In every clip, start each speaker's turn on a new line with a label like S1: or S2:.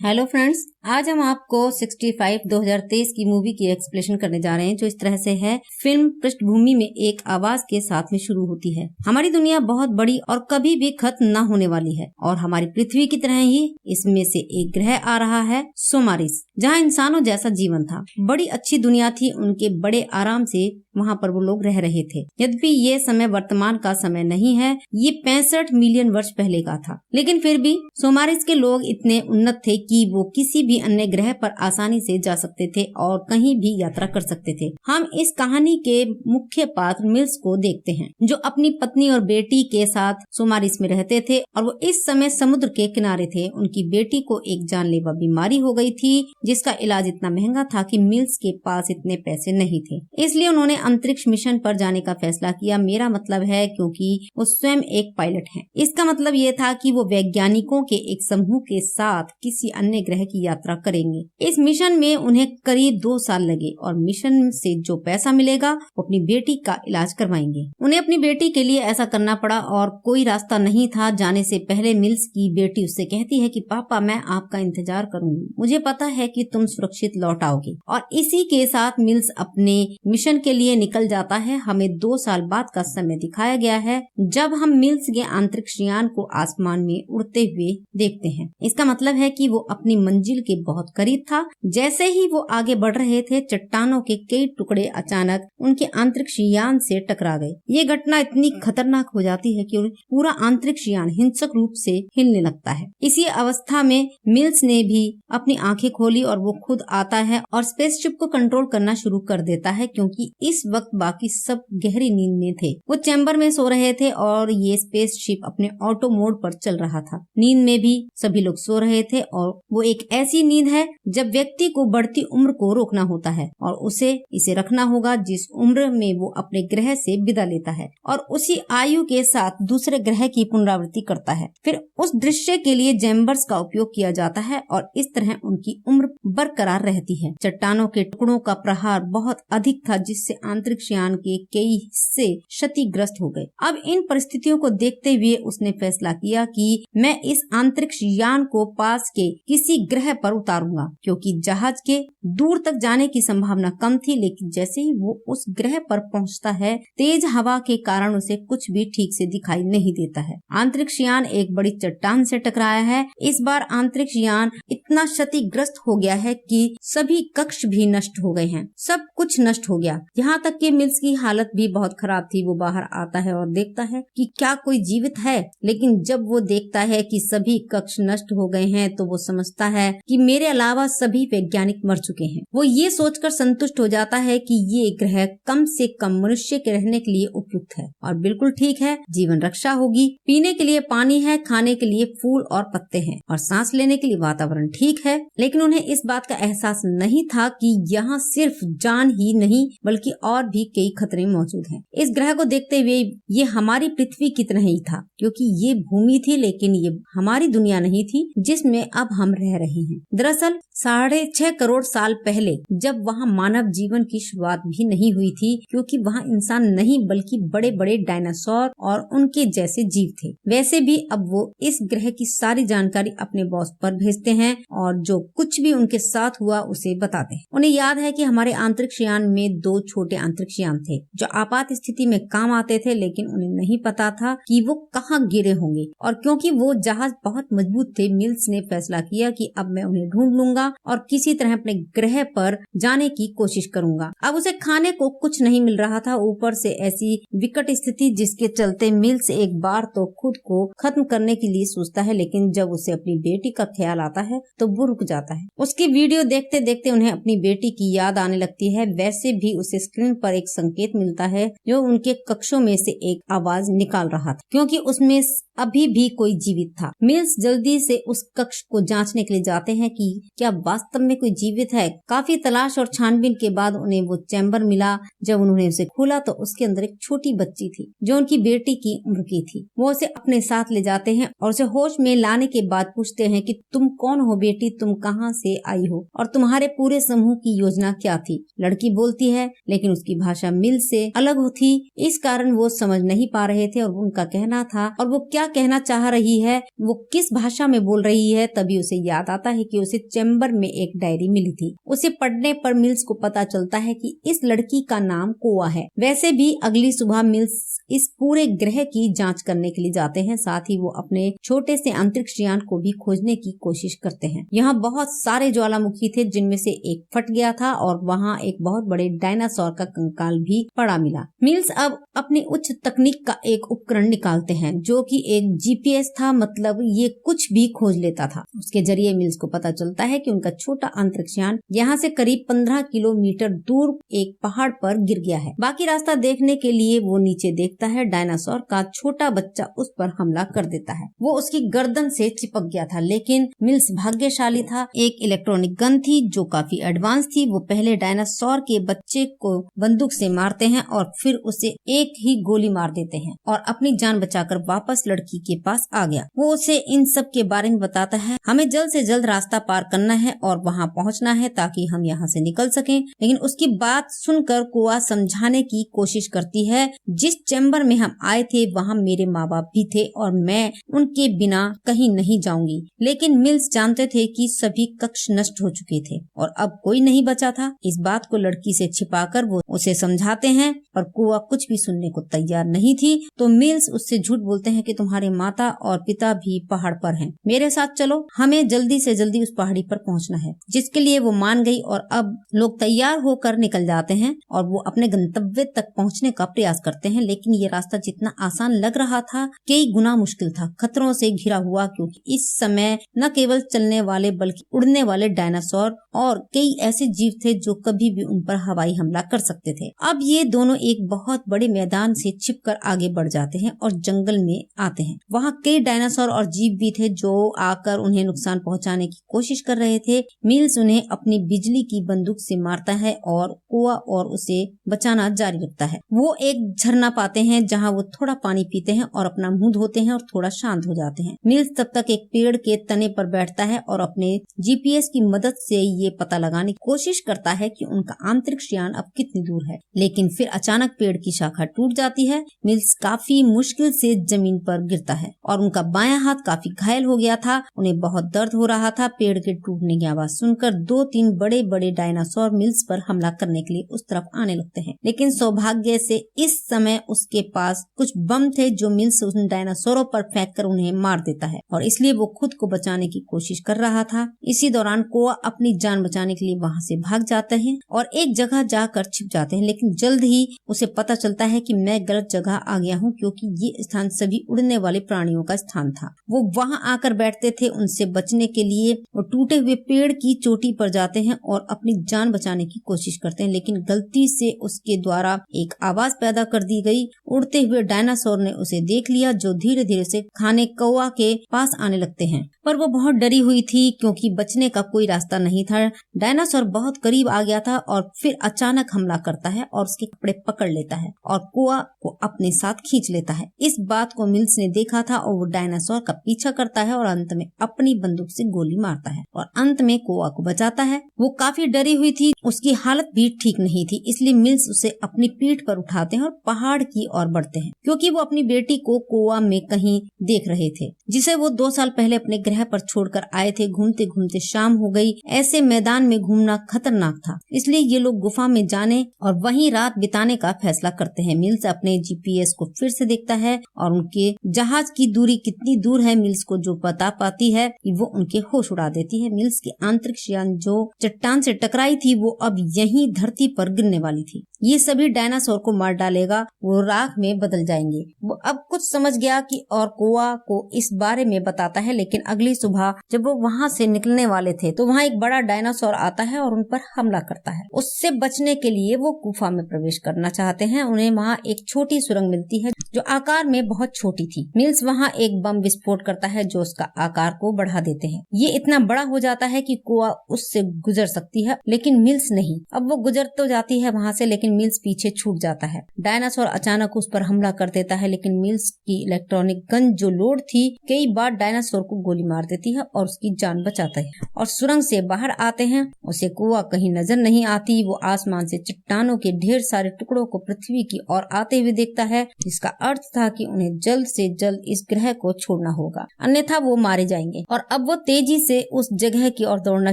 S1: Hello friends, आज हम आपको 65 2023 की मूवी की एक्सप्लेनेशन करने जा रहे हैं, जो इस तरह से है। फिल्म पृष्ठभूमि में एक आवाज के साथ में शुरू होती है। हमारी दुनिया बहुत बड़ी और कभी भी खत्म न होने वाली है और हमारी पृथ्वी की तरह ही इसमें से एक ग्रह आ रहा है, सोमारिस, जहाँ इंसानों जैसा जीवन था। बड़ी अच्छी दुनिया थी, उनके बड़े आराम से वहाँ पर वो लोग रह रहे थे। यद्यपि ये समय वर्तमान का समय नहीं है, ये 65 मिलियन वर्ष पहले का था, लेकिन फिर भी सोमारिस के लोग इतने उन्नत थे कि वो किसी भी अन्य ग्रह पर आसानी से जा सकते थे और कहीं भी यात्रा कर सकते थे। हम इस कहानी के मुख्य पात्र मिल्स को देखते हैं, जो अपनी पत्नी और बेटी के साथ सोमारिस में रहते थे और वो इस समय समुद्र के किनारे थे। उनकी बेटी को एक जानलेवा बीमारी हो गई थी, जिसका इलाज इतना महंगा था कि मिल्स के पास इतने पैसे नहीं थे। इसलिए उन्होंने अंतरिक्ष मिशन पर जाने का फैसला किया। मेरा मतलब है क्योंकि वो स्वयं एक पायलट हैं। इसका मतलब ये था कि वो वैज्ञानिकों के एक समूह के साथ किसी अन्य ग्रह की यात्रा करेंगे। इस मिशन में उन्हें करीब 2 साल लगे और मिशन से जो पैसा मिलेगा वो अपनी बेटी का इलाज करवाएंगे। उन्हें अपनी बेटी के लिए ऐसा करना पड़ा और कोई रास्ता नहीं था। जाने से पहले मिल्स की बेटी उससे कहती है कि पापा, मैं आपका इंतजार करूंगी, मुझे पता है कि तुम सुरक्षित लौट आओगे। और इसी के साथ मिल्स अपने मिशन के लिए निकल जाता है। हमें 2 साल बाद का समय दिखाया गया है, जब हम मिल्स के अंतरिक्ष यान को आसमान में उड़ते हुए देखते हैं। इसका मतलब है कि वो अपनी मंजिल के बहुत करीब था। जैसे ही वो आगे बढ़ रहे थे, चट्टानों के कई टुकड़े अचानक उनके अंतरिक्ष यान से टकरा गए। ये घटना इतनी खतरनाक हो जाती है कि पूरा अंतरिक्ष यान हिंसक रूप से हिलने लगता है। इसी अवस्था में मिल्स ने भी अपनी आंखें खोली और वो खुद आता है और स्पेसशिप को कंट्रोल करना शुरू कर देता है, क्योंकि इस वक्त बाकी सब गहरी नींद में थे। वो चैम्बर में सो रहे थे और ये स्पेसशिप अपने ऑटो मोड पर चल रहा था। नींद में भी सभी लोग सो रहे थे और वो एक ऐसी नींद है जब व्यक्ति को बढ़ती उम्र को रोकना होता है और उसे इसे रखना होगा जिस उम्र में वो अपने ग्रह से विदा लेता है और उसी आयु के साथ दूसरे ग्रह की पुनरावृत्ति करता है। फिर उस दृश्य के लिए जैम्बर्स का उपयोग किया जाता है और इस तरह उनकी उम्र बरकरार रहती है। चट्टानों के टुकड़ों का प्रहार बहुत अधिक था, जिससे अंतरिक्ष यान के कई हिस्से क्षतिग्रस्त हो गए। अब इन परिस्थितियों को देखते हुए उसने फैसला किया कि मैं इस अंतरिक्ष यान को पास के किसी ग्रह पर उतारूंगा, क्योंकि जहाज के दूर तक जाने की संभावना कम थी। लेकिन जैसे ही वो उस ग्रह पर पहुंचता है, तेज हवा के कारण उसे कुछ भी ठीक से दिखाई नहीं देता है। अंतरिक्ष यान एक बड़ी चट्टान से टकराया है। इस बार अंतरिक्ष यान इतना क्षतिग्रस्त हो गया है कि सभी कक्ष भी नष्ट हो गए हैं, सब कुछ नष्ट हो गया। यहाँ तक कि मिल्स की हालत भी बहुत खराब थी। वो बाहर आता है और देखता है कि क्या कोई जीवित है, लेकिन जब वो देखता है कि सभी कक्ष नष्ट हो गए हैं तो वो समझता है कि मेरे अलावा सभी वैज्ञानिक मर चुके हैं। वो ये सोचकर संतुष्ट हो जाता है कि ये ग्रह कम से कम मनुष्य के रहने के लिए उपयुक्त है और बिल्कुल ठीक है। जीवन रक्षा होगी, पीने के लिए पानी है, खाने के लिए फूल और पत्ते हैं और सांस लेने के लिए वातावरण ठीक है। लेकिन उन्हें इस बात का एहसास नहीं था कि यहाँ सिर्फ जान ही नहीं बल्कि और भी कई खतरे मौजूद हैं। इस ग्रह को देखते हुए ये हमारी पृथ्वी की तरह ही था, क्योंकि ये भूमि थी, लेकिन ये हमारी दुनिया नहीं थी जिसमें अब हम रह रहे हैं। दरअसल 6.5 करोड़ साल पहले, जब वहाँ मानव जीवन की शुरुआत भी नहीं हुई थी, क्योंकि वहाँ इंसान नहीं बल्कि बड़े बड़े डायनासोर और उनके जैसे जीव थे। वैसे भी अब वो इस ग्रह की सारी जानकारी अपने बॉस पर भेजते हैं और जो कुछ भी उनके साथ हुआ उसे बताते हैं। उन्हें याद है कि हमारे अंतरिक्ष यान में 2 छोटे अंतरिक्ष यान थे जो आपात स्थिति में काम आते थे, लेकिन उन्हें नहीं पता था कि वो कहाँ गिरे होंगे। और क्योंकि वो जहाज बहुत मजबूत थे, मिल्स ने फैसला किया कि अब मैं उन्हें ढूंढ लूंगा और किसी तरह अपने ग्रह पर जाने की कोशिश करूंगा। अब उसे खाने को कुछ नहीं मिल रहा था, ऊपर से ऐसी विकट स्थिति जिसके चलते मिल्स एक बार तो खुद को खत्म करने के लिए सोचता है, लेकिन जब उसे अपनी बेटी का ख्याल आता है तो वो रुक जाता है। उसकी वीडियो देखते देखते उन्हें अपनी बेटी की याद आने लगती है। वैसे भी उसे स्क्रीन पर एक संकेत मिलता है जो उनके कक्षों में से एक आवाज निकाल रहा था, क्योंकि उसमें अभी भी कोई जीवित था। मिल्स जल्दी से उस कक्ष को जांचने के लिए जाते हैं कि क्या वास्तव में कोई जीवित है। काफी तलाश और छानबीन के बाद उन्हें वो चैम्बर मिला। जब उन्होंने उसे खोला तो उसके अंदर एक छोटी बच्ची थी जो उनकी बेटी की उम्र की थी। वो उसे अपने साथ ले जाते हैं और उसे होश में लाने के बाद पूछते हैं कि तुम कौन हो बेटी, तुम कहाँ से आई हो और तुम्हारे पूरे समूह की योजना क्या थी। लड़की बोलती है, लेकिन उसकी भाषा मिल्स से अलग थी, इस कारण वो समझ नहीं पा रहे थे और उनका कहना था और वो क्या कहना चाह रही है, वो किस भाषा में बोल रही है। तभी उसे याद आता है कि उसे चैम्बर में एक डायरी मिली थी। उसे पढ़ने पर मिल्स को पता चलता है कि इस लड़की का नाम कोआ है। वैसे भी अगली सुबह मिल्स इस पूरे ग्रह की जांच करने के लिए जाते हैं। साथ ही वो अपने छोटे से अंतरिक्ष यान को भी खोजने की कोशिश करते हैं। यहाँ बहुत सारे ज्वालामुखी थे जिनमें से एक फट गया था और वहाँ एक बहुत बड़े डायनासोर का कंकाल भी पड़ा मिला। मिल्स अब अपनी उच्च तकनीक का एक उपकरण निकालते हैं जो कि एक GPS था, मतलब ये कुछ भी खोज लेता था। उसके जरिए मिल्स को पता चलता है कि उनका छोटा अंतरिक्ष यान यहाँ से करीब 15 किलोमीटर दूर एक पहाड़ पर गिर गया है। बाकी रास्ता देखने के लिए वो नीचे देखता है। डायनासोर का छोटा बच्चा उस पर हमला कर देता है। वो उसकी गर्दन से चिपक गया था, लेकिन मिल्स भाग्यशाली था। एक इलेक्ट्रॉनिक गन थी जो काफी एडवांस थी। वो पहले डायनासोर के बच्चे को बंदूक से मारते हैं और फिर उसे एक ही गोली मार देते हैं और अपनी जान बचाकर वापस लड़की के पास आ गया। वो उसे इन सब के बारे में बताता है। हमें जल्द से जल्द रास्ता पार करना है और वहाँ पहुँचना है ताकि हम यहाँ से निकल सकें। लेकिन उसकी बात सुनकर कोआ समझाने की कोशिश करती है, जिस चैम्बर में हम आए थे वहाँ मेरे माँ बाप भी थे और मैं उनके बिना कहीं नहीं जाऊंगी। लेकिन मिल्स जानते थे कि सभी कक्ष नष्ट हो चुके थे और अब कोई नहीं बचा था। इस बात को लड़की से छिपाकर वो उसे समझाते हैं, पर कोआ कुछ भी सुनने को तैयार नहीं थी। तो मिल्स उससे झूठ बोलते हैं कि तुम्हारे माता और पिता भी पहाड़ पर हैं, मेरे साथ चलो, हमें जल्दी से जल्दी उस पहाड़ी पर पहुंचना है। जिसके लिए वो मान गई और अब लोग तैयार होकर निकल जाते हैं और वो अपने गंतव्य तक पहुंचने का प्रयास करते हैं। लेकिन ये रास्ता जितना आसान लग रहा था, कई गुना मुश्किल था, खतरों से घिरा हुआ, क्योंकि इस समय न केवल चलने वाले बल्कि उड़ने वाले डायनासोर और कई ऐसे जीव थे जो कभी भी उन पर हवाई हमला कर सकते थे। अब ये दोनों एक बहुत बड़े मैदान से छिपकर आगे बढ़ जाते हैं और जंगल में आते हैं। वहाँ कई डायनासोर और जीव भी थे जो आकर उन्हें नुकसान पहुँचाने की कोशिश कर रहे थे। मिल्स उन्हें अपनी बिजली की बंदूक से मारता है और कोआ और उसे बचाना जारी रखता है। वो एक झरना पाते हैं जहाँ वो थोड़ा पानी पीते हैं और अपना मुंह धोते हैं और थोड़ा शांत हो जाते हैं। मिल्स तब तक एक पेड़ के तने पर बैठता है और अपने GPS की मदद से ये पता लगाने की कोशिश करता है कि उनका अंतरिक्ष यान अब कितनी दूर है। लेकिन फिर अचानक पेड़ की शाखा टूट जाती है। मिल्स काफी मुश्किल से जमीन पर गिरता है और उनका बायां हाथ काफी घायल हो गया था। उन्हें बहुत दर्द हो रहा था। पेड़ के टूटने की आवाज सुनकर 2-3 बड़े बड़े डायनासोर मिल्स पर हमला करने के लिए उस तरफ आने लगते हैं। लेकिन सौभाग्य से इस समय उसके पास कुछ बम थे जो मिल्स उन डायनासोरों पर फेंककर उन्हें मार देता है और इसलिए वो खुद को बचाने की कोशिश कर रहा था। इसी दौरान कोआ अपनी जान बचाने के लिए वहाँ से भाग जाते हैं और एक जगह जाकर छिप जाते हैं। लेकिन जल्द ही उसे पता चलता है कि मैं गलत जगह आ गया हूँ, क्योंकि ये स्थान सभी उड़ने वाले प्राणियों का स्थान था। वो वहाँ आकर बैठते थे। उनसे बचने के लिए वो टूटे हुए पेड़ की चोटी पर जाते हैं और अपनी जान बचाने की कोशिश करते हैं। लेकिन गलती से उसके द्वारा एक आवाज पैदा कर दी गई। उड़ते हुए डायनासोर ने उसे देख लिया, जो धीरे धीरे से खाने कौआ के पास आने लगते हैं। पर वो बहुत डरी हुई थी क्योंकि बचने का कोई रास्ता नहीं था। डायनासोर बहुत करीब आ गया था और फिर अचानक हमला करता है और उसके कपड़े पकड़ लेता है और कोआ को अपने साथ खींच लेता है। इस बात को मिल्स ने देखा था और वो डायनासोर का पीछा करता है और अंत में अपनी बंदूक से गोली मारता है और अंत में कोआ को बचाता है। वो काफी डरी हुई थी, उसकी हालत भी ठीक नहीं थी, इसलिए मिल्स उसे अपनी पीठ पर उठाते हैं और पहाड़ की ओर बढ़ते हैं, क्योंकि वो अपनी बेटी को कोआ में कहीं देख रहे थे, जिसे वो 2 साल पहले अपने ग्रह पर छोड़कर आए थे। घूमते घूमते शाम हो गई। ऐसे मैदान में घूमना खतरनाक था, इसलिए ये लोग गुफा में जाने और वहीं रात बिताने का फैसला करते हैं। मिल्स अपने GPS को फिर से देखता है और उनके जहाज की दूरी कितनी दूर है मिल्स को जो बता पाती है कि वो उनके होश उड़ा देती है। मिल्स की अंतरिक्ष यान जो चट्टान से टकराई थी वो अब यहीं धरती पर गिरने वाली थी। ये सभी डायनासोर को मार डालेगा, वो राख में बदल जाएंगे। वो अब कुछ समझ गया कि और कोआ को इस बारे में बताता है। लेकिन अगली सुबह जब वो वहाँ से निकलने वाले थे तो वहाँ एक बड़ा डायनासोर आता है और उन पर हमला करता है। उससे बचने के लिए वो गुफा में प्रवेश करना चाहते हैं। उन्हें वहाँ एक छोटी सुरंग मिलती है जो आकार में बहुत छोटी थी। मिल्स वहाँ एक बम विस्फोट करता है जो उसका आकार को बढ़ा देते हैं। ये इतना बड़ा हो जाता है कि कोआ उससे गुजर सकती है, लेकिन मिल्स नहीं। अब वो गुजर तो जाती है वहाँ से, लेकिन मिल्स पीछे छूट जाता है। डायनासोर अचानक उस पर हमला कर देता है, लेकिन मिल्स की इलेक्ट्रॉनिक गन जो लोड थी कई बार डायनासोर को गोली मार देती है और उसकी जान बचाता है और सुरंग से बाहर आते हैं। उसे कुआ कहीं नजर नहीं आती। वो आसमान से चट्टानों के ढेर सारे टुकड़ों को पृथ्वी की ओर आते हुए देखता है, जिसका अर्थ था कि उन्हें जल्द से जल्द इस ग्रह को छोड़ना होगा, अन्यथा वो मारे जाएंगे। और अब वो तेजी से उस जगह की ओर दौड़ना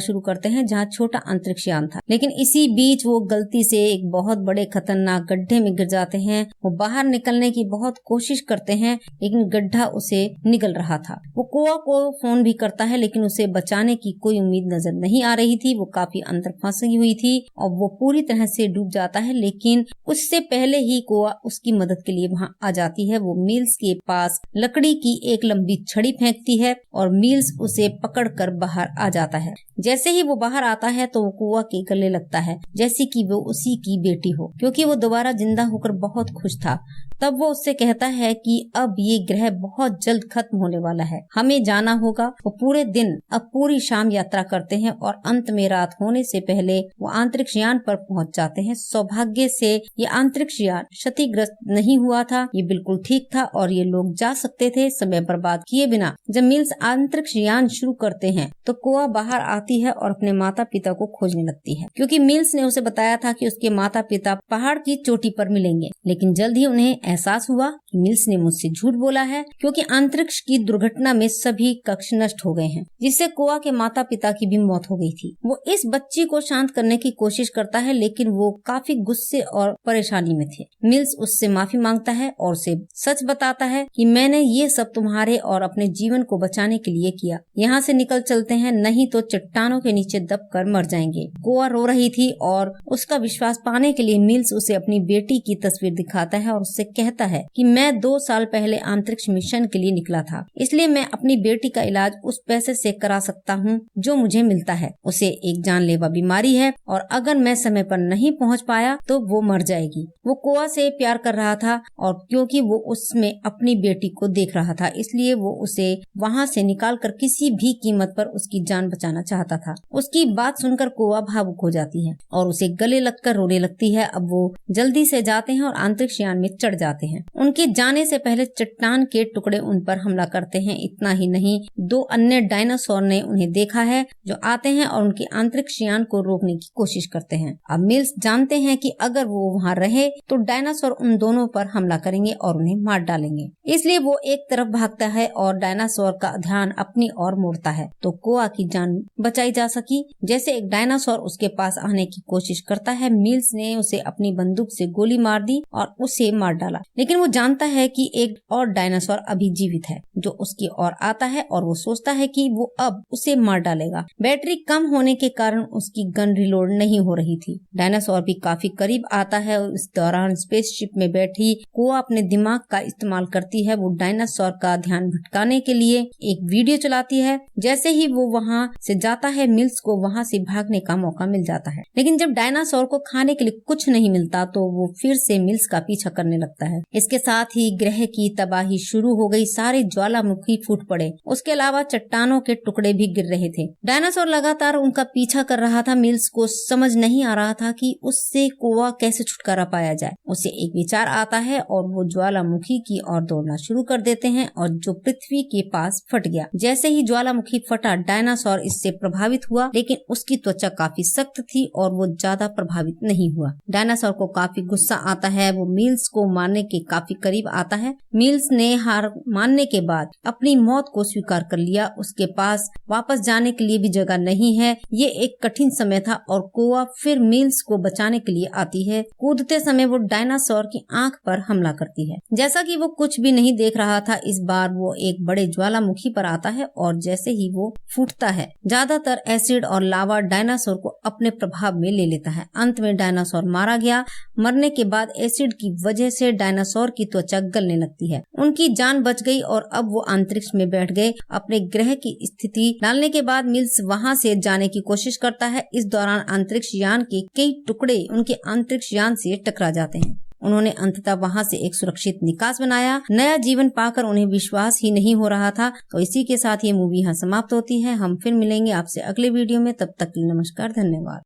S1: शुरू करते हैं जहाँ छोटा अंतरिक्ष यान था। लेकिन इसी बीच वो गलती से एक बहुत बड़े खतरनाक गड्ढे में गिर जाते हैं। वो बाहर निकलने की बहुत कोशिश करते हैं, लेकिन गड्ढा उसे निगल रहा था। वो कुआ को फोन भी करता है, लेकिन उसे बचाने की कोई उम्मीद नजर नहीं आ रही थी। वो काफी अंदर फंसी हुई थी और वो पूरी तरह से डूब जाता है। लेकिन उससे पहले ही कुआ उसकी मदद के लिए वहाँ आ जाती है। वो मिल्स के पास लकड़ी की एक लंबी छड़ी फेंकती है और मिल्स उसे पकड़कर बाहर आ जाता है। जैसे ही वो बाहर आता है तो वो कुआ के गले लगता है, जैसे कि वो उसी की बेटी हो, क्योंकि वो दोबारा जिंदा होकर बहुत खुश था। तब वो उससे कहता है कि अब ये ग्रह बहुत जल्द खत्म होने वाला है, हमें जाना होगा। वो पूरे दिन अब पूरी शाम यात्रा करते हैं और अंत में रात होने से पहले वो अंतरिक्ष यान पर पहुंच जाते हैं। सौभाग्य से ये अंतरिक्ष यान क्षतिग्रस्त नहीं हुआ था, ये बिल्कुल ठीक था और ये लोग जा सकते थे समय बर्बाद किए बिना। जब मिल्स अंतरिक्ष यान शुरू करते हैं तो कुआ बाहर आती है और अपने माता पिता को खोजने लगती है, क्योंकि मिल्स ने उसे बताया था कि उसके माता पिता पहाड़ की चोटी पर मिलेंगे। लेकिन जल्द ही उन्हें एहसास हुआ कि मिल्स ने मुझसे झूठ बोला है, क्योंकि अंतरिक्ष की दुर्घटना में सभी कक्ष नष्ट हो गए हैं, जिससे कुआ के माता पिता की भी मौत हो गई थी। वो इस बच्ची को शांत करने की कोशिश करता है, लेकिन वो काफी गुस्से और परेशानी में थे। मिल्स उससे माफी मांगता है और उसे सच बताता है कि मैंने ये सब तुम्हारे और अपने जीवन को बचाने के लिए किया। यहाँ से निकल चलते हैं, नहीं तो चट्टानों के नीचे दबकर मर जाएंगे। कुआ रो रही थी और उसका विश्वास पाने के लिए मिल्स उसे अपनी बेटी की तस्वीर दिखाता है और उससे कहता है कि मैं 2 साल पहले अंतरिक्ष मिशन के लिए निकला था, इसलिए मैं अपनी बेटी का इलाज उस पैसे से करा सकता हूँ जो मुझे मिलता है। उसे एक जानलेवा बीमारी है और अगर मैं समय पर नहीं पहुँच पाया तो वो मर जाएगी। वो कुआ से प्यार कर रहा था और क्योंकि वो उसमें अपनी बेटी को देख रहा था, इसलिए वो उसे वहाँ से निकालकर किसी भी कीमत पर उसकी जान बचाना चाहता था। उसकी बात सुनकर कुआ भावुक हो जाती है और उसे गले लगकर रोने लगती है। अब वो जल्दी से जाते हैं और अंतरिक्ष यान में चढ़ जाते हैं। उनके जाने से पहले चट्टान के टुकड़े उन पर हमला करते हैं। इतना ही नहीं, 2 अन्य डायनासोर ने उन्हें देखा है जो आते हैं और उनके अंतरिक्ष यान को रोकने की कोशिश करते हैं। अब मिल्स जानते हैं कि अगर वो वहाँ रहे तो डायनासोर उन दोनों पर हमला करेंगे और उन्हें मार डालेंगे, इसलिए वो एक तरफ भागता है और डायनासोर का ध्यान अपनी ओर मोड़ता है। तो कुआ की जान बचाई जा सकी। जैसे एक डायनासोर उसके पास आने की कोशिश करता है, मिल्स ने उसे अपनी बंदूक से गोली मार दी और उसे मार डाला। लेकिन वो जानता है कि एक और डायनासोर अभी जीवित है जो उसकी ओर आता है और वो सोचता है कि वो अब उसे मार डालेगा। बैटरी कम होने के कारण उसकी गन रिलोड नहीं हो रही थी। डायनासोर भी काफी करीब आता है। इस दौरान स्पेसशिप में बैठी कुआ अपने दिमाग का इस्तेमाल करती है। वो डायनासोर का ध्यान भटकाने के लिए एक वीडियो चलाती है। जैसे ही वो वहाँ से जाता है, मिल्स को वहाँ से भागने का मौका मिल जाता है। लेकिन जब डायनासोर को खाने के लिए कुछ नहीं मिलता तो वो फिर से मिल्स का पीछा करने लगता है। इसके साथ ही ग्रह की तबाही शुरू हो गई। सारे ज्वालामुखी फूट पड़े, उसके अलावा चट्टानों के टुकड़े भी गिर रहे थे। डायनासोर लगातार उनका पीछा कर रहा था। मिल्स को समझ नहीं आ रहा था कि उससे कुआ कैसे छुटकारा पाया जाए। उसे एक विचार आता है और वो ज्वालामुखी की ओर दौड़ना शुरू कर देते हैं और जो पृथ्वी के पास फट गया। जैसे ही ज्वालामुखी फटा, डायनासोर इससे प्रभावित हुआ, लेकिन उसकी त्वचा काफी सख्त थी और वो ज्यादा प्रभावित नहीं हुआ। डायनासोर को काफी गुस्सा आता है। वो मिल्स को मारने के काफी करीब आता है। मिल्स ने हार मानने के बाद अपनी मौत को स्वीकार कर लिया। उसके पास वापस जाने के लिए भी जगह नहीं है। ये एक कठिन समय था और कुआ फिर मिल्स को बचाने के लिए आती है। कूदते समय वो डायनासोर की आंख पर हमला करती है। जैसा कि वो कुछ भी नहीं देख रहा था, इस बार वो एक बड़े ज्वालामुखी पर आता है और जैसे ही वो फूटता है, ज्यादातर एसिड और लावा डायनासोर को अपने प्रभाव में ले लेता है। अंत में डायनासोर मारा गया। मरने के बाद एसिड की वजह से डायनासोर की त्वचा गलने लगती है। उनकी जान बच गई और अब वो अंतरिक्ष में बैठ गए। अपने ग्रह की स्थिति डालने के बाद मिल्स वहां से जाने की कोशिश करता है। इस दौरान अंतरिक्ष यान के कई टुकड़े उनके अंतरिक्ष यान से टकरा जाते हैं। उन्होंने अंततः वहां से एक सुरक्षित निकास बनाया। नया जीवन पाकर उन्हें विश्वास ही नहीं हो रहा था। तो इसी के साथ ये मूवी यहाँ समाप्त होती है। हम फिर मिलेंगे आपसे अगले वीडियो में। तब तक के लिए नमस्कार, धन्यवाद।